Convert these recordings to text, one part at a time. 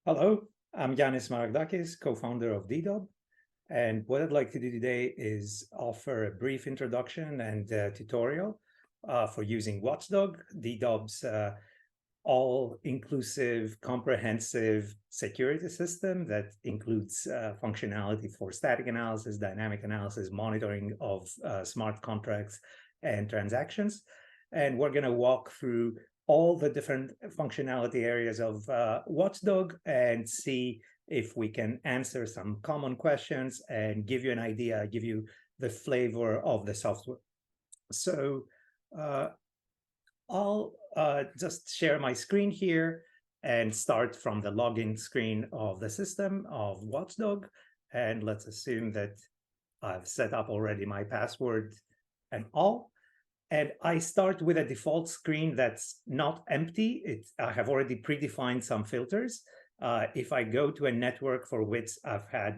Hello, I'm Yannis Smaragdakis, co-founder of Dedaub. And what I'd like to do today is offer a brief introduction and tutorial for using Watchdog, Dedaub's all-inclusive, comprehensive security system that includes functionality for static analysis, dynamic analysis, monitoring of smart contracts and transactions. And we're going to walk through all the different functionality areas of Watchdog and see if we can answer some common questions and give you an idea, give you the flavor of the software. So I'll just share my screen here and start from the login screen of the system of Watchdog. And let's assume that I've set up already my password and all. And I start with a default screen that's not empty. I have already predefined some filters. If I go to a network for which I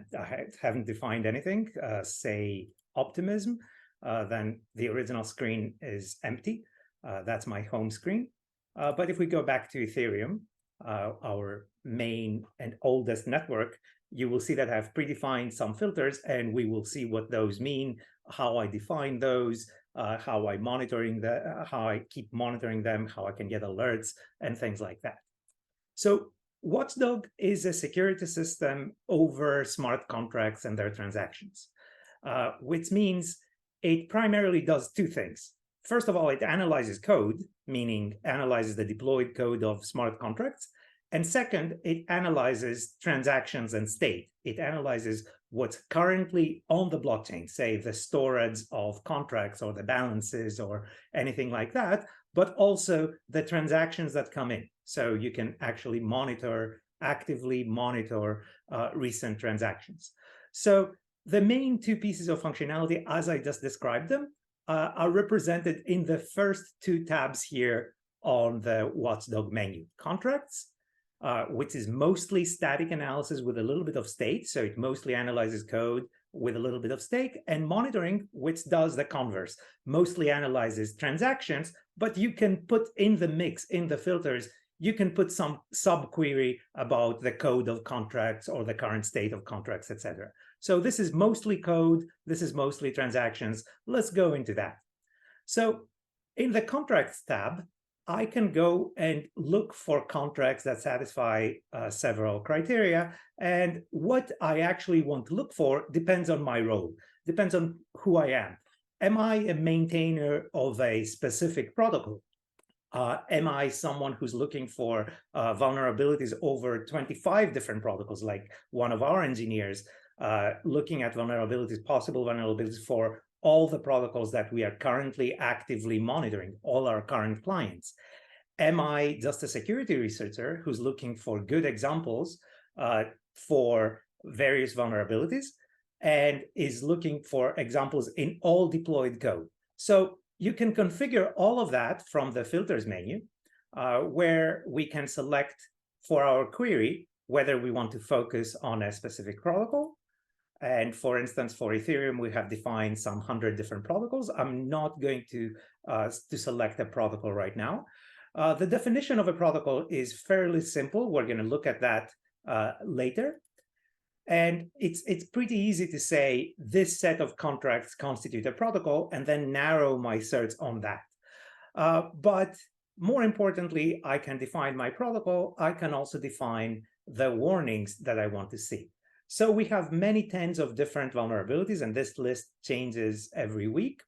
haven't defined anything, say optimism, then the original screen is empty. That's my home screen. But if we go back to Ethereum, our main and oldest network, you will see that I've predefined some filters, and we will see what those mean, how I define those, how I keep monitoring them, how I can get alerts, and things like that. So Watchdog is a security system over smart contracts and their transactions, which means it primarily does two things. First of all, it analyzes code, meaning analyzes the deployed code of smart contracts. And second, it analyzes transactions and state. It analyzes what's currently on the blockchain, say the storage of contracts or the balances or anything like that, but also the transactions that come in. So you can actually actively monitor recent transactions. So the main two pieces of functionality, as I just described them, are represented in the first two tabs here on the Watchdog menu. Contracts, which is mostly static analysis with a little bit of state. So it mostly analyzes code with a little bit of state, and monitoring, which does the converse, mostly analyzes transactions, but you can put in the mix, in the filters, you can put some sub-query about the code of contracts or the current state of contracts, etc. So this is mostly code, this is mostly transactions. Let's go into that. So in the contracts tab, I can go and look for contracts that satisfy several criteria. And what I actually want to look for depends on my role, depends on who I am. Am I a maintainer of a specific protocol? Am I someone who's looking for vulnerabilities over 25 different protocols, like one of our engineers looking at vulnerabilities, possible vulnerabilities for all the protocols that we are currently actively monitoring, all our current clients? Am I just a security researcher who's looking for good examples for various vulnerabilities and is looking for examples in all deployed code? So you can configure all of that from the filters menu, where we can select for our query whether we want to focus on a specific protocol. And for instance, for Ethereum, we have defined some 100 different protocols. I'm not going to select a protocol right now. The definition of a protocol is fairly simple. We're going to look at that later. And it's pretty easy to say this set of contracts constitute a protocol and then narrow my search on that. But more importantly, I can define my protocol. I can also define the warnings that I want to see. So we have many tens of different vulnerabilities, and this list changes every week.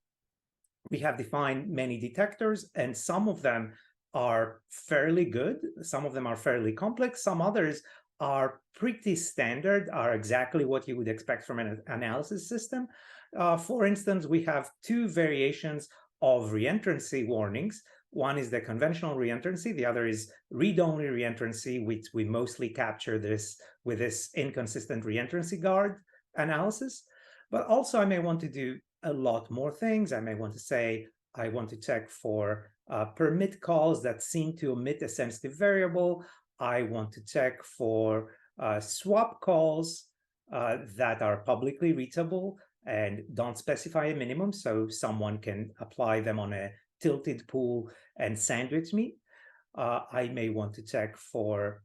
We have defined many detectors, and some of them are fairly good. Some of them are fairly complex. Some others are pretty standard, are exactly what you would expect from an analysis system. For instance, we have two variations of reentrancy warnings. One is the conventional reentrancy, the other is read-only reentrancy, which we mostly capture this with this inconsistent reentrancy guard analysis. But also I may want to do a lot more things. I may want to say, I want to check for permit calls that seem to omit a sensitive variable. I want to check for swap calls that are publicly reachable and don't specify a minimum, so someone can apply them on a tilted pool and sandwich me. I may want to check for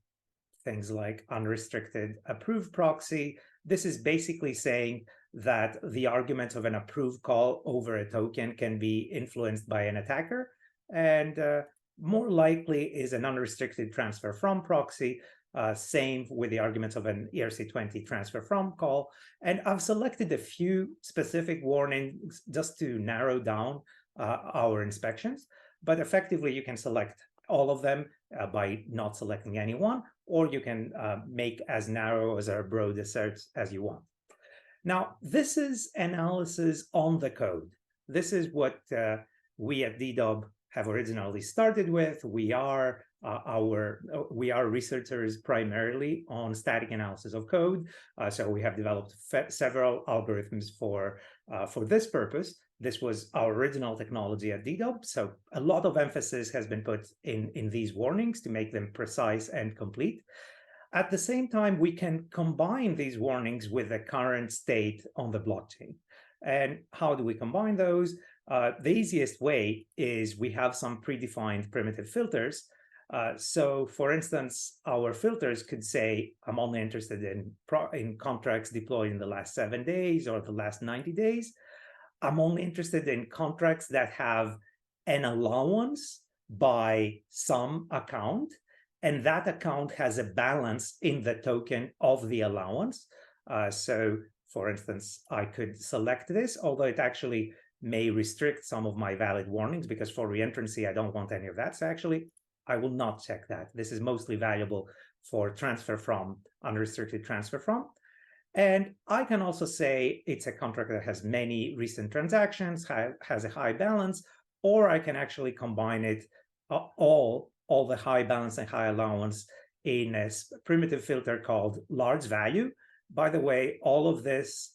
things like unrestricted approved proxy. This is basically saying that the arguments of an approved call over a token can be influenced by an attacker, and more likely is an unrestricted transfer from proxy. Same with the arguments of an ERC20 transfer from call. And I've selected a few specific warnings just to narrow down our inspections. But effectively, you can select all of them by not selecting any one, or you can make as narrow as or broad a search as you want. Now, this is analysis on the code. This is what we at Dedaub have originally started with. We are researchers primarily on static analysis of code. So we have developed several algorithms for this purpose. This was our original technology at Dedaub. So a lot of emphasis has been put in these warnings to make them precise and complete. At the same time, we can combine these warnings with the current state on the blockchain. And how do we combine those? The easiest way is we have some predefined primitive filters. So for instance, our filters could say, I'm only interested in contracts deployed in the last 7 days or the last 90 days. I'm only interested in contracts that have an allowance by some account, and that account has a balance in the token of the allowance. So for instance, I could select this, although it actually may restrict some of my valid warnings, because for reentrancy, I don't want any of that. So actually, I will not check that. This is mostly valuable for transfer from, unrestricted transfer from. And I can also say it's a contract that has many recent transactions, has a high balance, or I can actually combine it, all the high balance and high allowance in a primitive filter called large value. By the way, all of this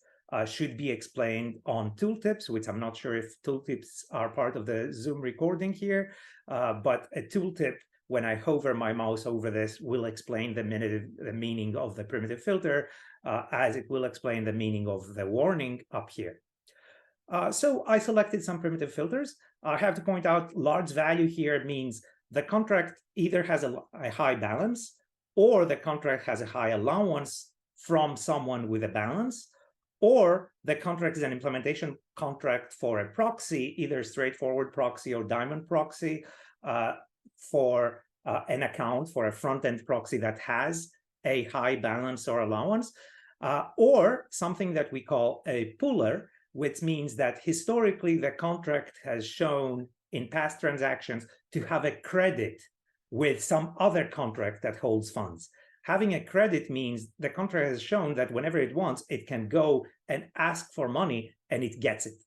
should be explained on tooltips, which I'm not sure if tooltips are part of the Zoom recording here, but a tooltip, when I hover my mouse over this, will explain the meaning of the primitive filter, as it will explain the meaning of the warning up here. So I selected some primitive filters. I have to point out large value here means the contract either has a high balance, or the contract has a high allowance from someone with a balance, or the contract is an implementation contract for a proxy, either straightforward proxy or diamond proxy, for an account for a front-end proxy that has a high balance or allowance, or something that we call a puller, which means that historically the contract has shown in past transactions to have a credit with some other contract that holds funds. Having a credit means the contract has shown that whenever it wants, it can go and ask for money and it gets it.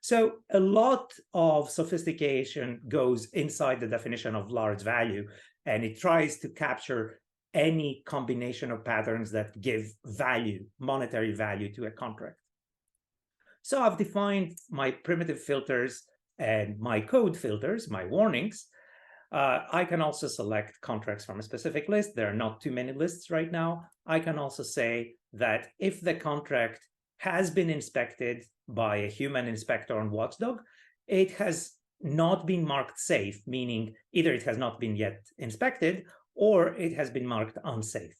So a lot of sophistication goes inside the definition of large value, and it tries to capture any combination of patterns that give value, monetary value to a contract. So I've defined my primitive filters and my code filters, my warnings. I can also select contracts from a specific list. There are not too many lists right now. I can also say that if the contract has been inspected by a human inspector on Watchdog, it has not been marked safe, meaning either it has not been yet inspected or it has been marked unsafe.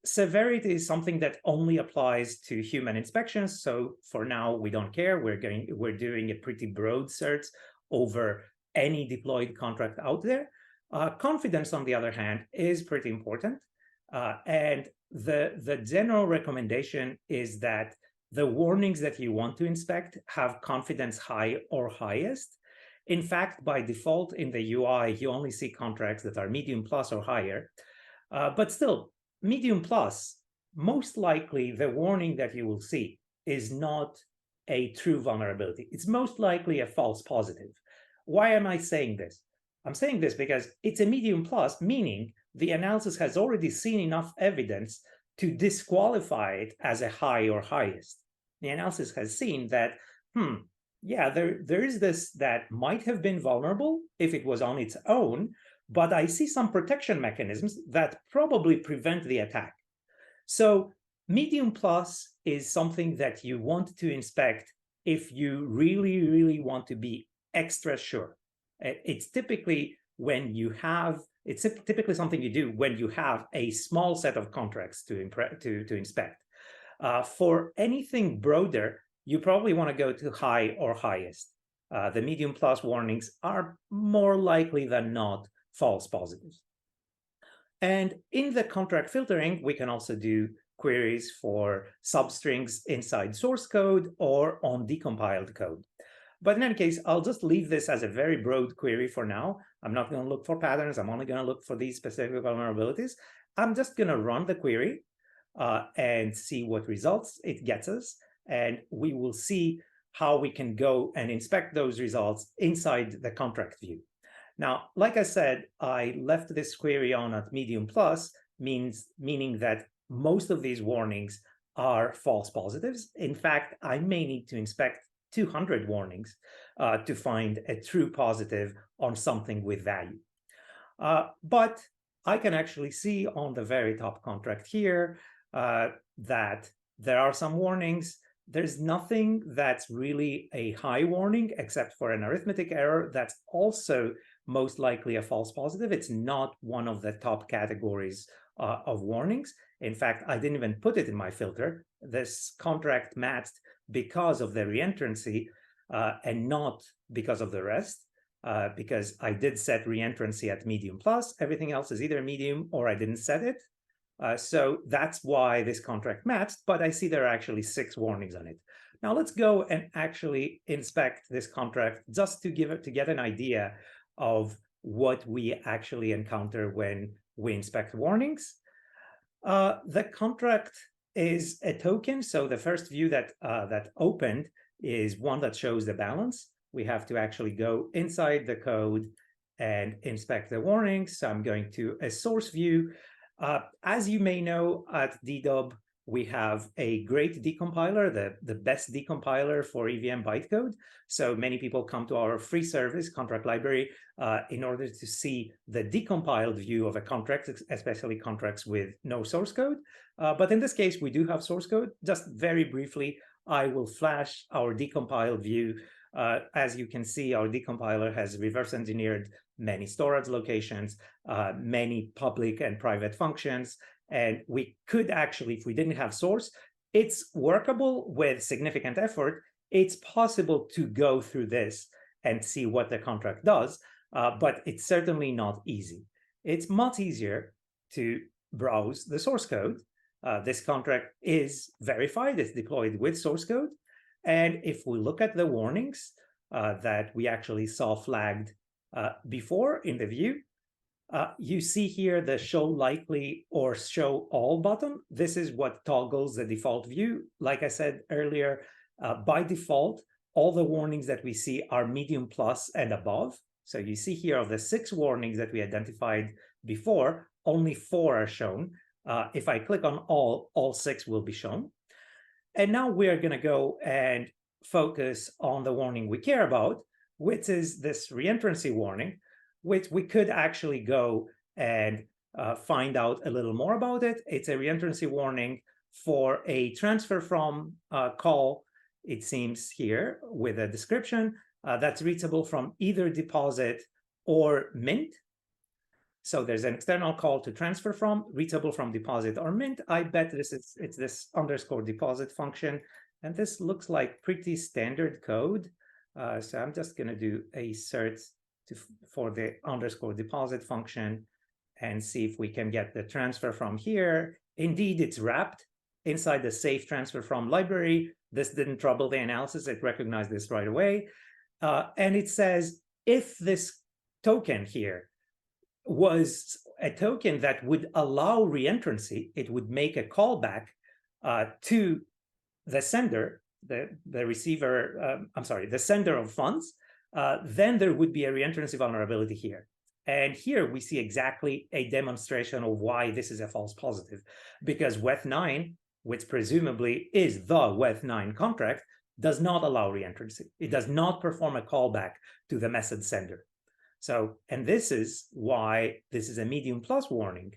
Severity is something that only applies to human inspections. So for now, we don't care. We're doing a pretty broad search over any deployed contract out there. Confidence, on the other hand, is pretty important. And the general recommendation is that the warnings that you want to inspect have confidence high or highest. In fact, by default in the UI, you only see contracts that are medium plus or higher. But still, medium plus, most likely the warning that you will see is not a true vulnerability. It's most likely a false positive. Why am I saying this? I'm saying this because it's a medium plus, meaning the analysis has already seen enough evidence to disqualify it as a high or highest. The analysis has seen that, yeah, there is this that might have been vulnerable if it was on its own, but I see some protection mechanisms that probably prevent the attack. So medium plus is something that you want to inspect if you really, really want to be extra sure. It's typically when you have, it's typically something you do when you have a small set of contracts to inspect. For anything broader, you probably want to go to high or highest. The medium plus warnings are more likely than not false positives. And in the contract filtering, we can also do queries for substrings inside source code or on decompiled code. But in any case, I'll just leave this as a very broad query for now. I'm not going to look for patterns. I'm only going to look for these specific vulnerabilities. I'm just going to run the query and see what results it gets us. And we will see how we can go and inspect those results inside the contract view. Now, like I said, I left this query on at medium plus, meaning that most of these warnings are false positives. In fact, I may need to inspect 200 warnings to find a true positive on something with value. But I can actually see on the very top contract here that there are some warnings. There's nothing that's really a high warning except for an arithmetic error that's also most likely a false positive. It's not one of the top categories of warnings. In fact, I didn't even put it in my filter. This contract matched because of the reentrancy and not because of the rest, because I did set reentrancy at medium plus. Everything else is either medium or I didn't set it. So that's why this contract matched, but I see there are actually 6 warnings on it. Now let's go and actually inspect this contract just to get an idea of what we actually encounter when we inspect warnings. The contract is a token, so the first view that opened is one that shows the balance. We have to actually go inside the code and inspect the warnings. So I'm going to a source view. As you may know, at Dedaub, we have a great decompiler, the best decompiler for EVM bytecode. So many people come to our free service, contract library, in order to see the decompiled view of a contract, especially contracts with no source code. But in this case, we do have source code. Just very briefly, I will flash our decompiled view. As you can see, our decompiler has reverse engineered many storage locations, many public and private functions. And we could actually, if we didn't have source, it's workable with significant effort. It's possible to go through this and see what the contract does, but it's certainly not easy. It's much easier to browse the source code. This contract is verified, it's deployed with source code. And if we look at the warnings that we actually saw flagged before in the view, you see here the show likely or show all button. This is what toggles the default view. Like I said earlier, by default, all the warnings that we see are medium plus and above. So you see here of the 6 warnings that we identified before, only 4 are shown. If I click on all 6 will be shown. And now we are going to go and focus on the warning we care about, which is this reentrancy warning, which we could actually go and find out a little more about it. It's a reentrancy warning for a transfer from call, it seems here, with a description that's reachable from either deposit or mint. So there's an external call to transfer from, reachable from deposit or mint. I bet it's this underscore deposit function. And this looks like pretty standard code. So I'm just going to do a search for the underscore deposit function and see if we can get the transfer from here. Indeed, it's wrapped inside the safe transfer from library. This didn't trouble the analysis. It recognized this right away. And it says, if this token here was a token that would allow reentrancy, it would make a callback to the sender, the receiver, the sender of funds, then there would be a reentrancy vulnerability here. And here we see exactly a demonstration of why this is a false positive, because WETH9, which presumably is the WETH9 contract, does not allow reentrancy. It does not perform a callback to the message sender. So, and this is why this is a medium plus warning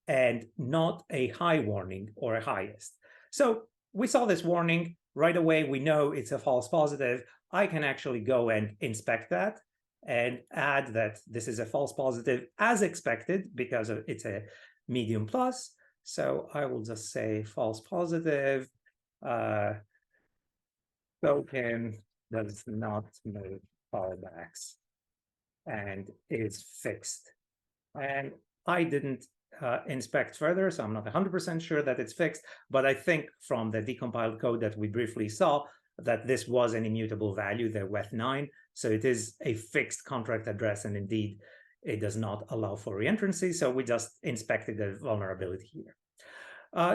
and not a high warning or a highest. So we saw this warning right away. We know it's a false positive. I can actually go and inspect that. and add that this is a false positive as expected because it's a medium plus. So I will just say false positive token does not make callbacks and is fixed. And I didn't inspect further, so I'm not 100% sure that it's fixed, but I think from the decompiled code that we briefly saw that this was an immutable value, the WETH9, so it is a fixed contract address, and indeed it does not allow for reentrancy, so we just inspected the vulnerability here.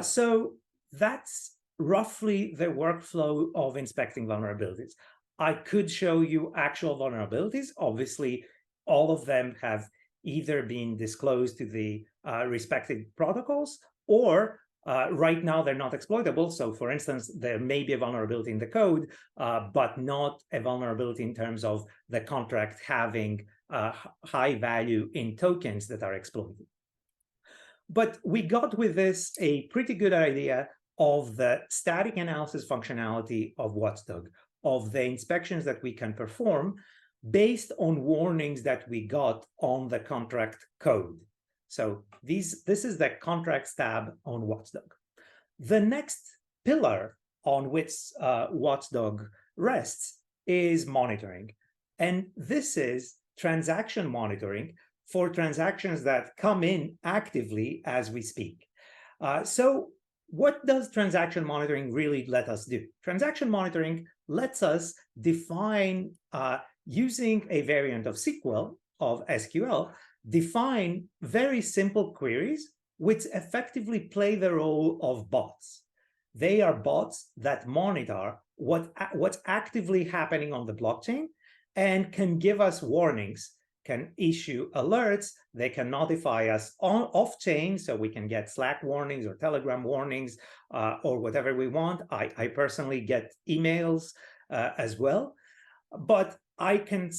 So that's roughly the workflow of inspecting vulnerabilities. I could show you actual vulnerabilities. Obviously, all of them have either been disclosed to the respective protocols, or right now they're not exploitable. So for instance, there may be a vulnerability in the code, but not a vulnerability in terms of the contract having high value in tokens that are exploited. But we got with this a pretty good idea of the static analysis functionality of Watchdog, of the inspections that we can perform based on warnings that we got on the contract code. So this is the contracts tab on Watchdog. The next pillar on which Watchdog rests is monitoring. And this is transaction monitoring for transactions that come in actively as we speak. So what does transaction monitoring really let us do? Transaction monitoring lets us define, using a variant of SQL, define very simple queries which effectively play the role of bots. They are bots that monitor what's actively happening on the blockchain and can give us warnings, can issue alerts, they can notify us off-chain, so we can get Slack warnings or Telegram warnings or whatever we want. I personally get emails as well. But I can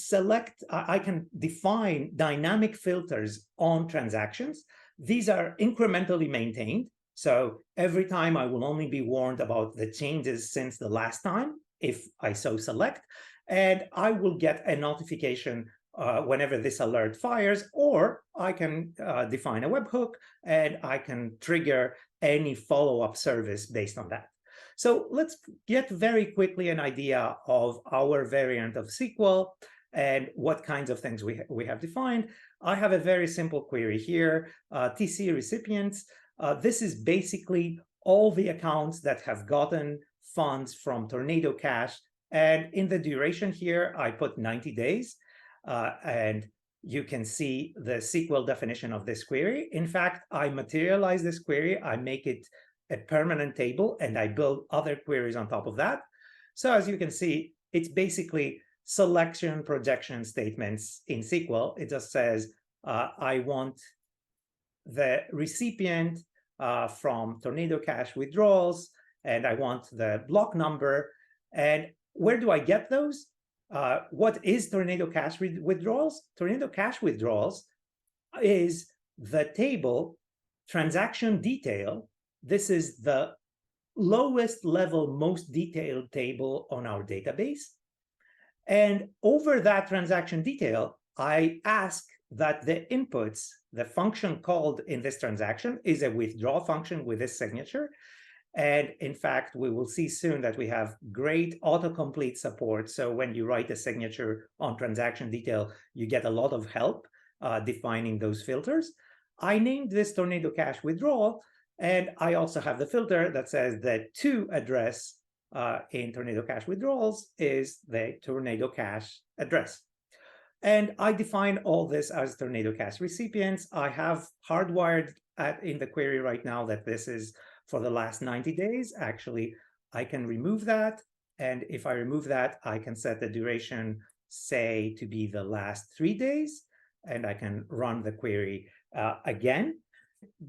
define dynamic filters on transactions. These are incrementally maintained. So every time I will only be warned about the changes since the last time, if I so select, and I will get a notification whenever this alert fires, or I can define a webhook and I can trigger any follow-up service based on that. So let's get very quickly an idea of our variant of SQL and what kinds of things we have defined. I have a very simple query here, TC recipients. This is basically all the accounts that have gotten funds from Tornado Cash. And in the duration here, I put 90 days. And you can see the SQL definition of this query. In fact, I materialize this query, I make it a permanent table, and I build other queries on top of that. So as you can see, it's basically selection projection statements in SQL. It just says, I want the recipient from Tornado Cash withdrawals, and I want the block number. And where do I get those? What is Tornado Cash withdrawals? Tornado Cash withdrawals is the table transaction detail. This is the lowest level, most detailed table on our database. And over that transaction detail, I ask that the inputs, the function called in this transaction is a withdraw function with this signature. And in fact, we will see soon that we have great autocomplete support. So when you write a signature on transaction detail, you get a lot of help defining those filters. I named this Tornado Cash withdrawal, and I also have the filter that says the to address in Tornado Cash withdrawals is the Tornado Cash address. And I define all this as Tornado Cash recipients. I have hardwired in the query right now that this is for the last 90 days. Actually, I can remove that. And if I remove that, I can set the duration, say, to be the last 3 days. And I can run the query again.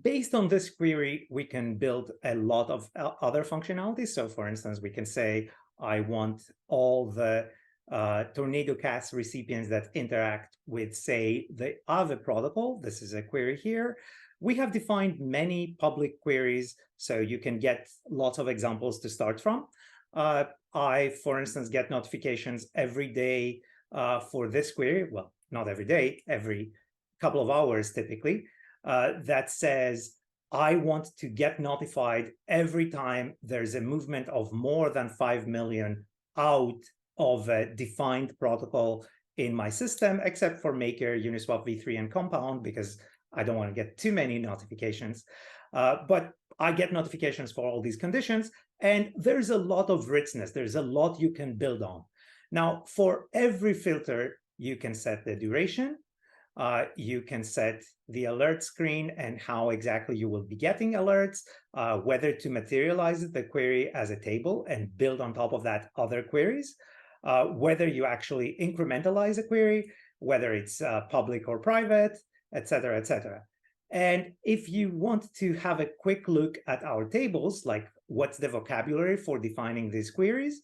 Based on this query, we can build a lot of other functionalities. So for instance, we can say, I want all the Tornado Cash recipients that interact with, say, the Aave protocol. This is a query here. We have defined many public queries, so you can get lots of examples to start from. I, for instance, get notifications every day for this query, well, not every day, every couple of hours typically, that says, I want to get notified every time there's a movement of more than 5 million out of a defined protocol in my system, except for Maker, Uniswap v3, and Compound, because I don't want to get too many notifications. But I get notifications for all these conditions, and there's a lot of richness. There's a lot you can build on. Now, for every filter, you can set the duration. You can set the alert screen and how exactly you will be getting alerts, whether to materialize the query as a table and build on top of that other queries, whether you actually incrementalize a query, whether it's public or private, et cetera, et cetera. And if you want to have a quick look at our tables, like what's the vocabulary for defining these queries,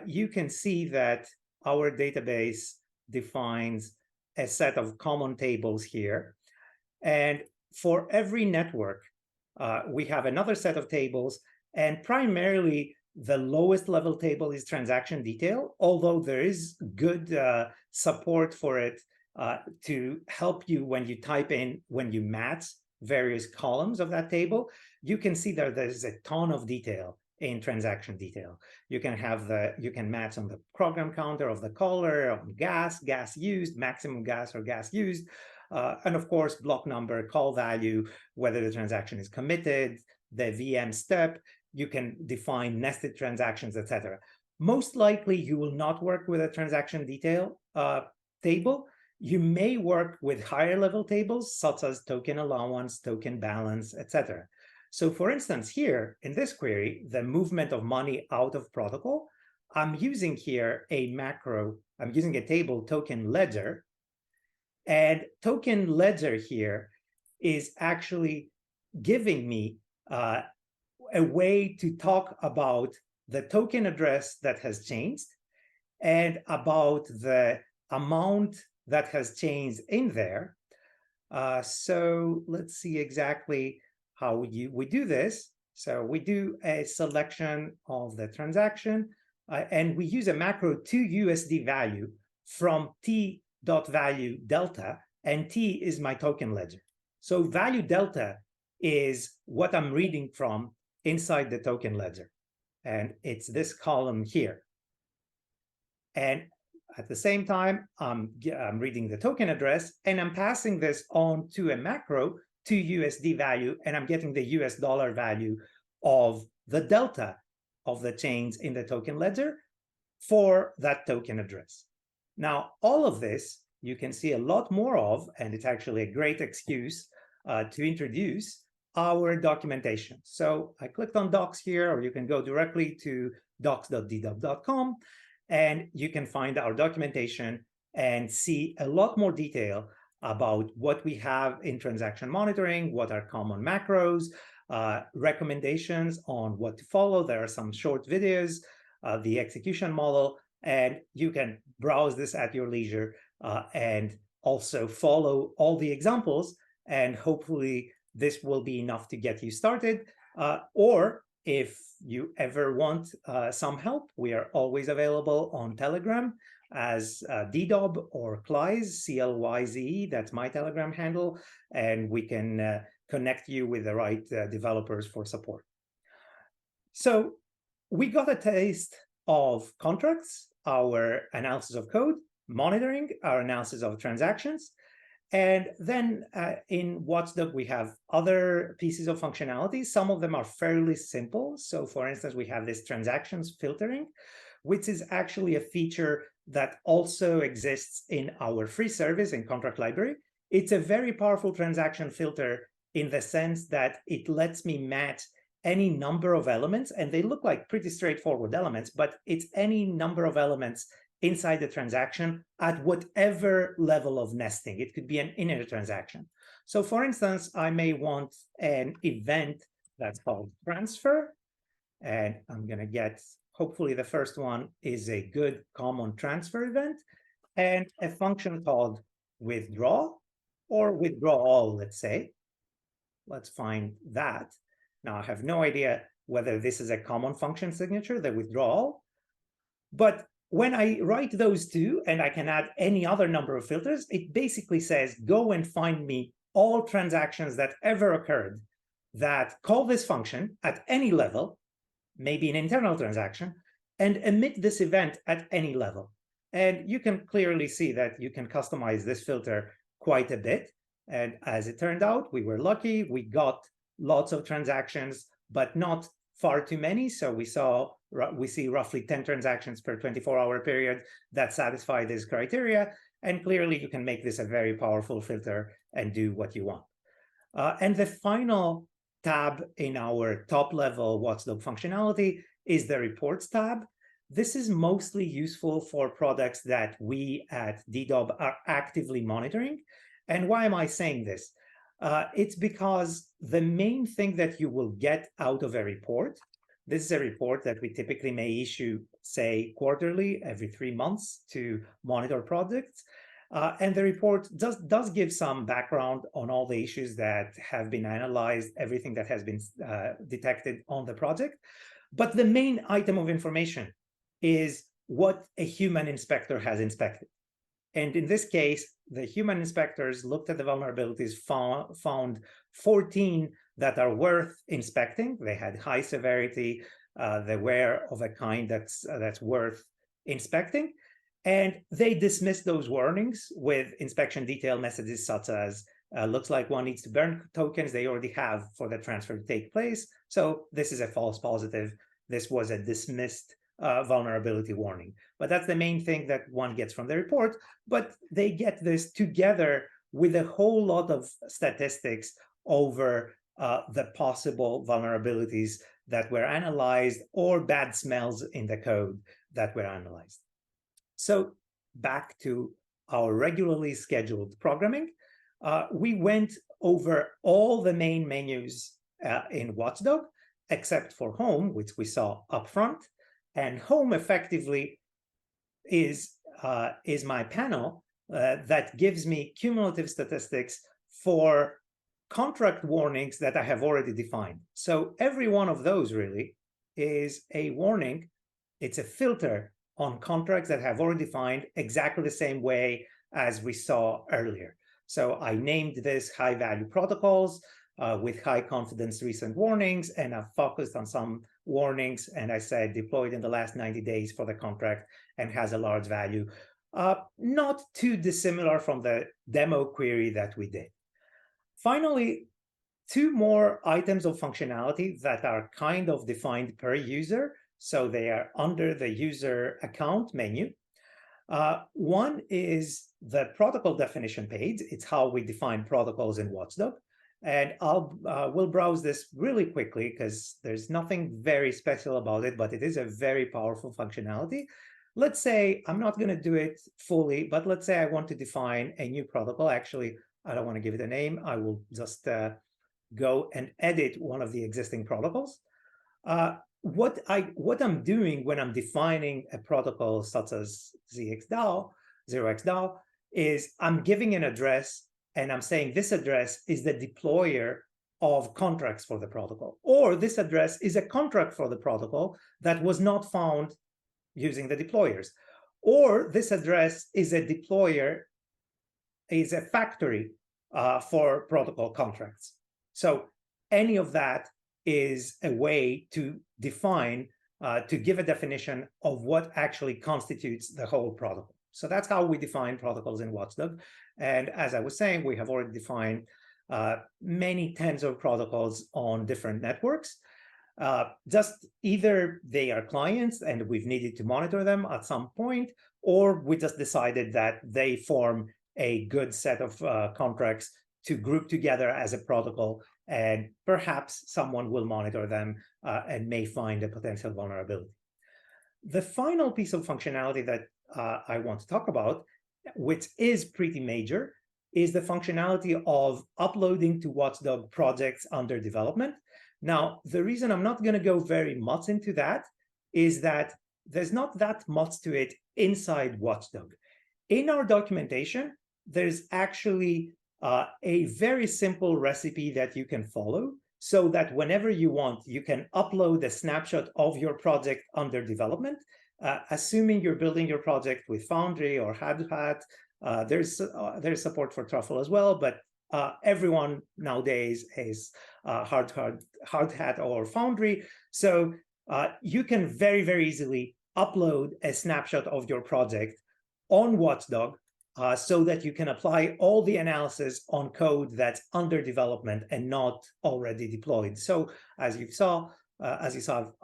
you can see that our database defines a set of common tables here. And for every network, we have another set of tables, and primarily the lowest level table is transaction detail, although there is good support for it to help you when you type in, when you match various columns of that table. You can see that there's a ton of detail in transaction detail. You can have you can match on the program counter of the caller, on gas used, maximum gas or gas used, and of course, block number, call value, whether the transaction is committed, the VM step. You can define nested transactions, etc. Most likely, you will not work with a transaction detail table. You may work with higher level tables, such as token allowance, token balance, etc. So for instance, here in this query, the movement of money out of protocol, I'm using here a macro, I'm using a table token ledger. And token ledger here is actually giving me a way to talk about the token address that has changed and about the amount that has changed in there. So let's see exactly how we do this. So we do a selection of the transaction, and we use a macro to USD value from t.value delta, and t is my token ledger. So value delta is what I'm reading from inside the token ledger, and it's this column here. And at the same time, I'm reading the token address, and I'm passing this on to a macro to USD value, and I'm getting the US dollar value of the delta of the change in the token ledger for that token address. Now, all of this you can see a lot more of, and it's actually a great excuse to introduce our documentation. So I clicked on docs here, or you can go directly to docs.dedaub.com, and you can find our documentation and see a lot more detail about what we have in transaction monitoring, what are common macros, recommendations on what to follow. There are some short videos, the execution model, and you can browse this at your leisure and also follow all the examples, and hopefully this will be enough to get you started. Or if you ever want some help, we are always available on Telegram as Dedaub or Clyze, C-L-Y-Z-E, that's my Telegram handle, and we can connect you with the right developers for support. So we got a taste of contracts, our analysis of code, monitoring, our analysis of transactions, and then in Watchdog, we have other pieces of functionality. Some of them are fairly simple. So for instance, we have this transactions filtering, which is actually a feature that also exists in our free service in Contract Library. It's a very powerful transaction filter in the sense that it lets me match any number of elements, and they look like pretty straightforward elements, but it's any number of elements inside the transaction at whatever level of nesting. It could be an inner transaction. So for instance, I may want an event that's called transfer, and I'm going to get, hopefully the first one is a good common transfer event, and a function called withdraw or withdrawal, let's say. Let's find that. Now, I have no idea whether this is a common function signature, the withdrawal, but when I write those two, and I can add any other number of filters, it basically says, go and find me all transactions that ever occurred that call this function at any level, maybe an internal transaction, and emit this event at any level. And you can clearly see that you can customize this filter quite a bit. And as it turned out, we were lucky. We got lots of transactions, but not far too many. So we see roughly 10 transactions per 24-hour period that satisfy this criteria. And clearly, you can make this a very powerful filter and do what you want. And the final tab in our top-level Watchdog functionality is the Reports tab. This is mostly useful for products that we at Dedaub are actively monitoring. And why am I saying this? It's because the main thing that you will get out of a report, this is a report that we typically may issue, say, quarterly, every 3 months to monitor projects. And the report does give some background on all the issues that have been analyzed, everything that has been detected on the project. But the main item of information is what a human inspector has inspected. And in this case, the human inspectors looked at the vulnerabilities, found 14 that are worth inspecting. They had high severity. They were of a kind that's worth inspecting. And they dismissed those warnings with inspection detail messages such as, looks like one needs to burn tokens they already have for the transfer to take place. So this is a false positive. This was a dismissed vulnerability warning. But that's the main thing that one gets from the report. But they get this together with a whole lot of statistics over the possible vulnerabilities that were analyzed or bad smells in the code that were analyzed. So back to our regularly scheduled programming, we went over all the main menus in Watchdog, except for Home, which we saw up front. And Home effectively is my panel that gives me cumulative statistics for contract warnings that I have already defined. So every one of those really is a warning. It's a filter on contracts that have already defined exactly the same way as we saw earlier. So I named this high-value protocols with high confidence recent warnings, and I've focused on some warnings, and I said deployed in the last 90 days for the contract and has a large value. Not too dissimilar from the demo query that we did. Finally, two more items of functionality that are kind of defined per user. So they are under the user account menu. One is the protocol definition page. It's how we define protocols in Watchdog. And we'll browse this really quickly because there's nothing very special about it, but it is a very powerful functionality. Let's say I'm not going to do it fully, but let's say I want to define a new protocol. Actually, I don't want to give it a name. I will just go and edit one of the existing protocols. What I'm doing when I'm defining a protocol such as ZXDAO, 0xDAO, is I'm giving an address and I'm saying this address is the deployer of contracts for the protocol, or this address is a contract for the protocol that was not found using the deployers, or this address is a deployer, is a factory for protocol contracts. So any of that is a way to define, to give a definition of what actually constitutes the whole protocol. So that's how we define protocols in Watchdog. And as I was saying, we have already defined many tens of protocols on different networks. Just either they are clients and we've needed to monitor them at some point, or we just decided that they form a good set of contracts to group together as a protocol, and perhaps someone will monitor them and may find a potential vulnerability. The final piece of functionality that I want to talk about, which is pretty major, is the functionality of uploading to Watchdog projects under development. Now, the reason I'm not going to go very much into that is that there's not that much to it inside Watchdog. In our documentation, there's actually a very simple recipe that you can follow so that whenever you want, you can upload a snapshot of your project under development. assuming you're building your project with Foundry or Hard Hat, there's support for Truffle as well, but everyone nowadays is Hard Hat or Foundry. So you can very, very easily upload a snapshot of your project on Watchdog so that you can apply all the analysis on code that's under development and not already deployed. So as you saw, I've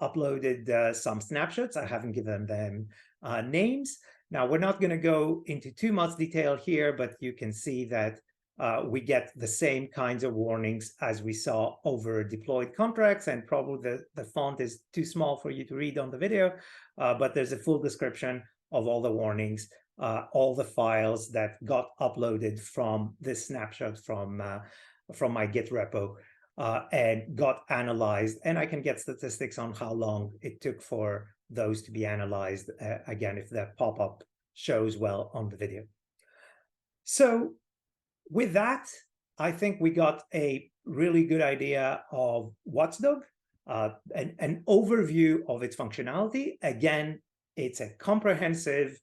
uploaded some snapshots. I haven't given them names. Now, we're not going to go into too much detail here, but you can see that we get the same kinds of warnings as we saw over deployed contracts, and probably the font is too small for you to read on the video, but there's a full description of all the warnings, all the files that got uploaded from this snapshot from my Git repo and got analyzed. And I can get statistics on how long it took for those to be analyzed, again, if the pop-up shows well on the video. So with that, I think we got a really good idea of Watchdog, an overview of its functionality. Again, it's a comprehensive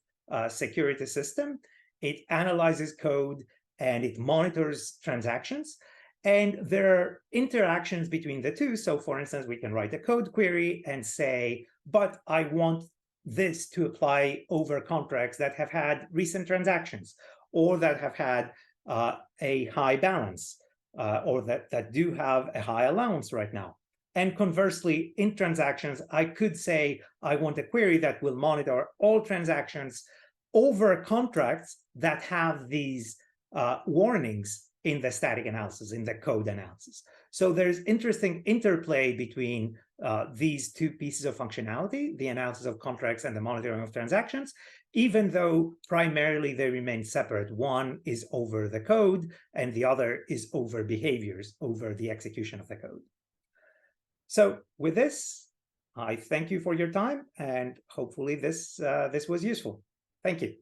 security system. It analyzes code and it monitors transactions. And there are interactions between the two. So for instance, we can write a code query and say, but I want this to apply over contracts that have had recent transactions or that have had a high balance or that do have a high allowance right now. And conversely, in transactions, I could say I want a query that will monitor all transactions over contracts that have these warnings in the static analysis, in the code analysis. So there's interesting interplay between these two pieces of functionality, the analysis of contracts and the monitoring of transactions, even though primarily they remain separate. One is over the code and the other is over behaviors, over the execution of the code. So with this, I thank you for your time, and hopefully this was useful. Thank you.